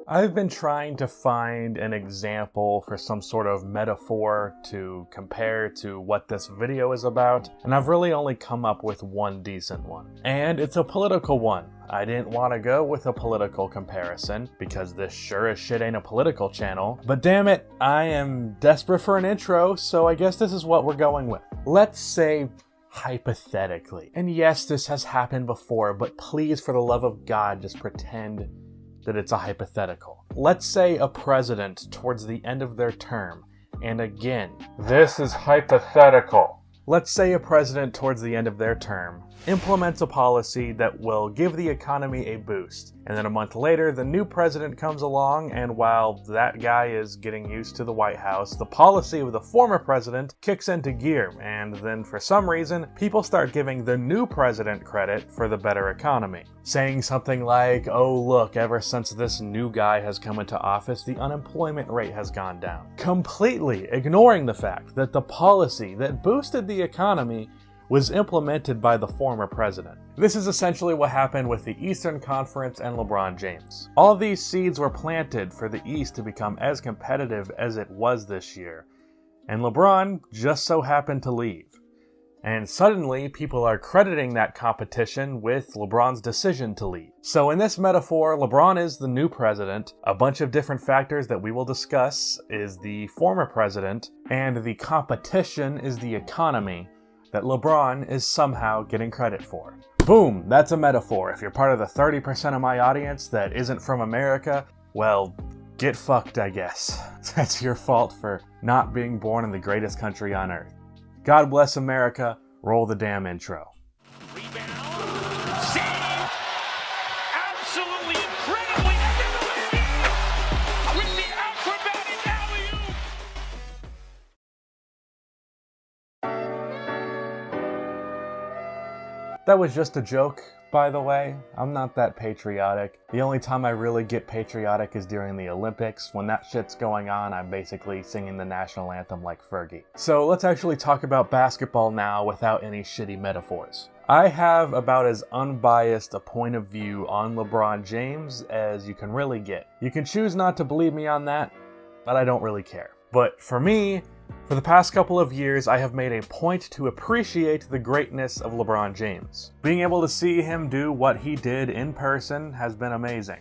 I've been trying to find an example for some sort of metaphor to compare to what this video is about, and I've really only come up with one decent one. And it's a political one. I didn't want to go with a political comparison, because this sure as shit ain't a political channel, but damn it, I am desperate for an intro, so I guess this is what we're going with. Let's say hypothetically, and yes, this has happened before, but please, for the love of God, just pretend that it's a hypothetical. Let's say a president towards the end of their term, and again, this is hypothetical. Let's say a president towards the end of their term implements a policy that will give the economy a boost. And then a month later, the new president comes along, and while that guy is getting used to the White House, the policy of the former president kicks into gear, and then for some reason, people start giving the new president credit for the better economy. Saying something like, oh look, ever since this new guy has come into office, the unemployment rate has gone down. Completely ignoring the fact that the policy that boosted the economy was implemented by the former president. This is essentially what happened with the Eastern Conference and LeBron James. All of these seeds were planted for the East to become as competitive as it was this year, and LeBron just so happened to leave. And suddenly, people are crediting that competition with LeBron's decision to leave. So in this metaphor, LeBron is the new president, a bunch of different factors that we will discuss is the former president, and the competition is the economy that LeBron is somehow getting credit for. Boom, that's a metaphor. If you're part of the 30% of my audience that isn't from America, well, get fucked, I guess. That's your fault for not being born in the greatest country on earth. God bless America. Roll the damn intro. Rebound. Save. Absolutely incredibly with the acrobatic alley-oop. That was just a joke, by the way. I'm not that patriotic. The only time I really get patriotic is during the Olympics. When that shit's going on, I'm basically singing the national anthem like Fergie. So let's actually talk about basketball now without any shitty metaphors. I have about as unbiased a point of view on LeBron James as you can really get. You can choose not to believe me on that, but I don't really care. But for me, for the past couple of years, I have made a point to appreciate the greatness of LeBron James. Being able to see him do what he did in person has been amazing.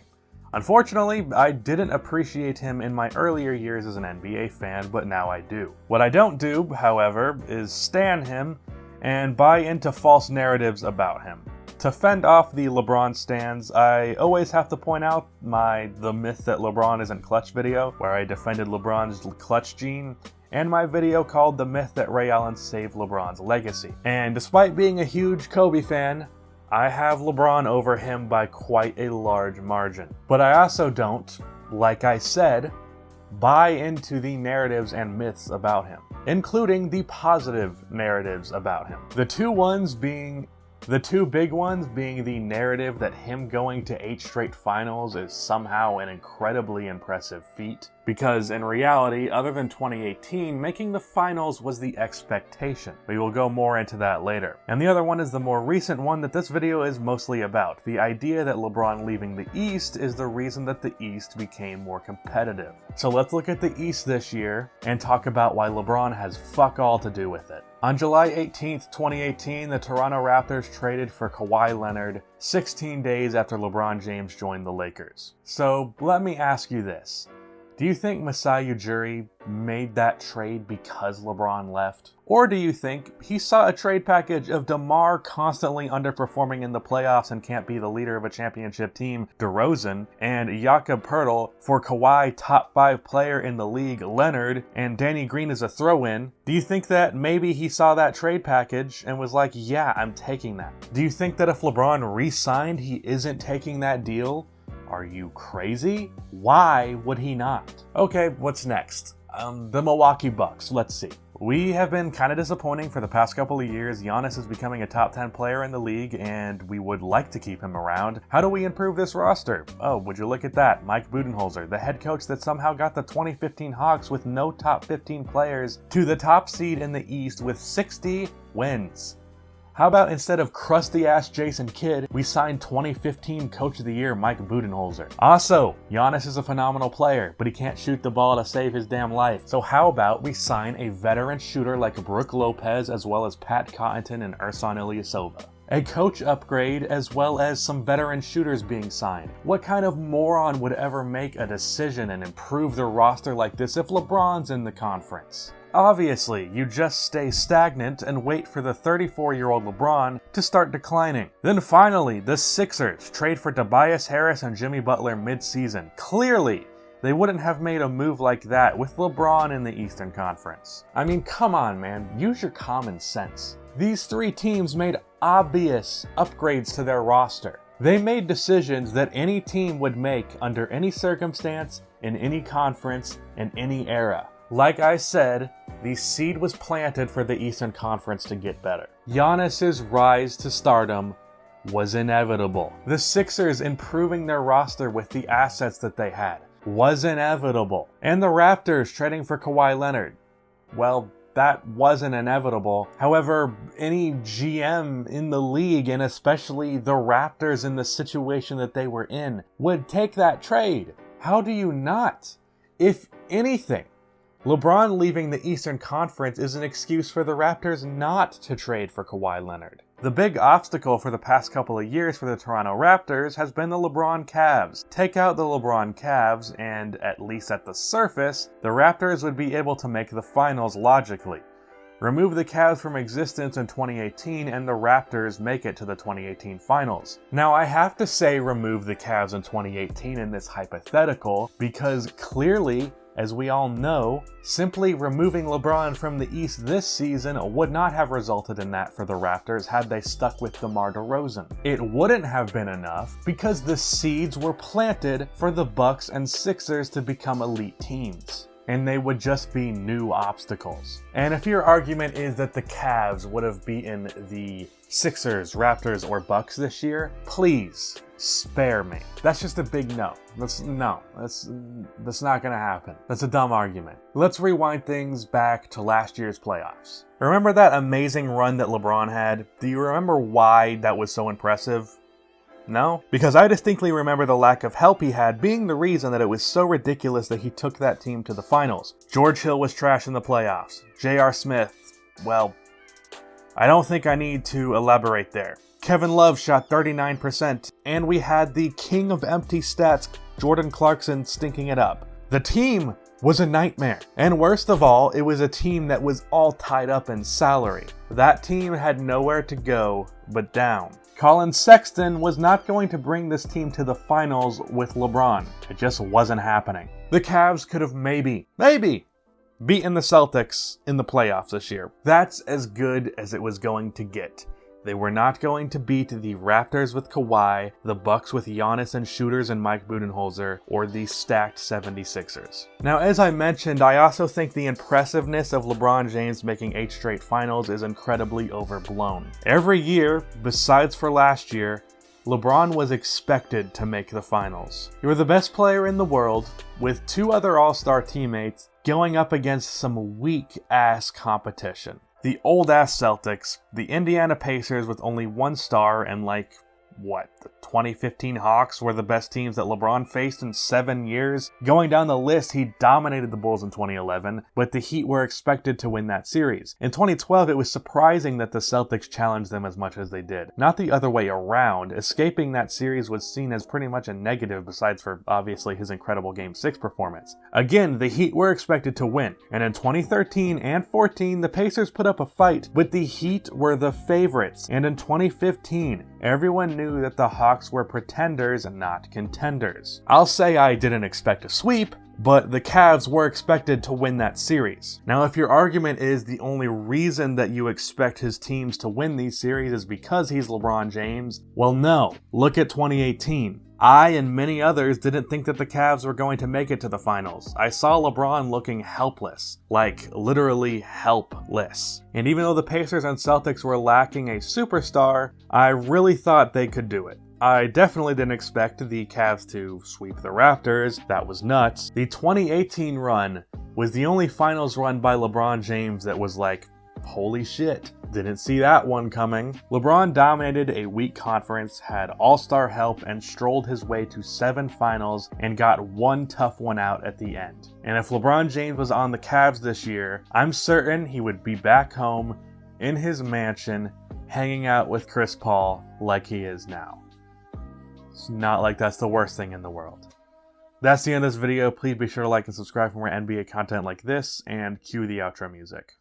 Unfortunately, I didn't appreciate him in my earlier years as an NBA fan, but now I do. What I don't do, however, is stan him and buy into false narratives about him. To fend off the LeBron stans, I always have to point out the myth that LeBron isn't clutch video, where I defended LeBron's clutch gene, and my video called The Myth That Ray Allen Saved LeBron's Legacy. And despite being a huge Kobe fan, I have LeBron over him by quite a large margin. But I also don't, like I said, buy into the narratives and myths about him, including the positive narratives about him. The two big ones being the narrative that him going to 8 straight finals is somehow an incredibly impressive feat. Because in reality, other than 2018, making the finals was the expectation. We will go more into that later. And the other one is the more recent one that this video is mostly about. The idea that LeBron leaving the East is the reason that the East became more competitive. So let's look at the East this year and talk about why LeBron has fuck all to do with it. On July 18th, 2018, the Toronto Raptors traded for Kawhi Leonard 16 days after LeBron James joined the Lakers. So let me ask you this. Do you think Masai Ujiri made that trade because LeBron left? Or do you think he saw a trade package of DeMar constantly underperforming in the playoffs and can't be the leader of a championship team, DeRozan, and Jakob Poeltl for Kawhi, top 5 player in the league, Leonard, and Danny Green as a throw-in? Do you think that maybe he saw that trade package and was like, yeah, I'm taking that? Do you think that if LeBron re-signed, he isn't taking that deal? Are you crazy? Why would he not? Okay, what's next? The Milwaukee Bucks. Let's see. We have been kind of disappointing for the past couple of years. Giannis is becoming a top 10 player in the league, and we would like to keep him around. How do we improve this roster? Oh, would you look at that? Mike Budenholzer, the head coach that somehow got the 2015 Hawks with no top 15 players to the top seed in the East with 60 wins. How about instead of crusty-ass Jason Kidd, we signed 2015 Coach of the Year Mike Budenholzer? Also, Giannis is a phenomenal player, but he can't shoot the ball to save his damn life. So how about we sign a veteran shooter like Brook Lopez as well as Pat Connaughton and Ersan Ilyasova? A coach upgrade as well as some veteran shooters being signed. What kind of moron would ever make a decision and improve their roster like this if LeBron's in the conference? Obviously, you just stay stagnant and wait for the 34-year-old LeBron to start declining. Then finally, the Sixers trade for Tobias Harris and Jimmy Butler mid-season. Clearly, they wouldn't have made a move like that with LeBron in the Eastern Conference. I mean, come on, man. Use your common sense. These three teams made obvious upgrades to their roster. They made decisions that any team would make under any circumstance, in any conference, in any era. Like I said, the seed was planted for the Eastern Conference to get better. Giannis's rise to stardom was inevitable. The Sixers improving their roster with the assets that they had was inevitable. And the Raptors trading for Kawhi Leonard, well, that wasn't inevitable. However, any GM in the league, and especially the Raptors in the situation that they were in, would take that trade. How do you not? If anything, LeBron leaving the Eastern Conference is an excuse for the Raptors not to trade for Kawhi Leonard. The big obstacle for the past couple of years for the Toronto Raptors has been the LeBron Cavs. Take out the LeBron Cavs and, at least at the surface, the Raptors would be able to make the finals logically. Remove the Cavs from existence in 2018 and the Raptors make it to the 2018 finals. Now I have to say remove the Cavs in 2018 in this hypothetical because clearly, as we all know, simply removing LeBron from the East this season would not have resulted in that for the Raptors had they stuck with DeMar DeRozan. It wouldn't have been enough because the seeds were planted for the Bucks and Sixers to become elite teams, and they would just be new obstacles. And if your argument is that the Cavs would have beaten the Sixers, Raptors, or Bucks this year, please spare me. That's just a big no. That's not gonna happen. That's a dumb argument. Let's rewind things back to last year's playoffs. Remember that amazing run that LeBron had? Do you remember why that was so impressive? No? Because I distinctly remember the lack of help he had being the reason that it was so ridiculous that he took that team to the finals. George Hill was trash in the playoffs. J.R. Smith, well, I don't think I need to elaborate there. Kevin Love shot 39%, and we had the king of empty stats, Jordan Clarkson, stinking it up. The team was a nightmare. And worst of all, it was a team that was all tied up in salary. That team had nowhere to go but down. Colin Sexton was not going to bring this team to the finals with LeBron. It just wasn't happening. The Cavs could have maybe beaten the Celtics in the playoffs this year. That's as good as it was going to get. They were not going to beat the Raptors with Kawhi, the Bucks with Giannis and shooters and Mike Budenholzer, or the stacked 76ers. Now, as I mentioned, I also think the impressiveness of LeBron James making 8 straight finals is incredibly overblown. Every year, besides for last year, LeBron was expected to make the finals. You were the best player in the world, with 2 other all-star teammates going up against some weak-ass competition. The old-ass Celtics, the Indiana Pacers with only 1 star, and the 2015 Hawks were the best teams that LeBron faced in 7 years. Going down the list, he dominated the Bulls in 2011, but the Heat were expected to win that series. In 2012, it was surprising that the Celtics challenged them as much as they did. Not the other way around. Escaping that series was seen as pretty much a negative besides for, obviously, his incredible Game 6 performance. Again, the Heat were expected to win, and in 2013 and 14, the Pacers put up a fight, but the Heat were the favorites, and in 2015, everyone knew that the Hawks were pretenders and not contenders. I'll say I didn't expect a sweep, but the Cavs were expected to win that series. Now, if your argument is the only reason that you expect his teams to win these series is because he's LeBron James, well, no. Look at 2018. I and many others didn't think that the Cavs were going to make it to the finals. I saw LeBron looking helpless, like literally helpless. And even though the Pacers and Celtics were lacking a superstar, I really thought they could do it. I definitely didn't expect the Cavs to sweep the Raptors. That was nuts. The 2018 run was the only finals run by LeBron James that was Holy shit. Didn't see that one coming. LeBron dominated a weak conference, had all-star help, and strolled his way to 7 finals and got one tough one out at the end. And if LeBron James was on the Cavs this year, I'm certain he would be back home in his mansion hanging out with Chris Paul like he is now. It's not like that's the worst thing in the world. That's the end of this video. Please be sure to like and subscribe for more NBA content like this, and cue the outro music.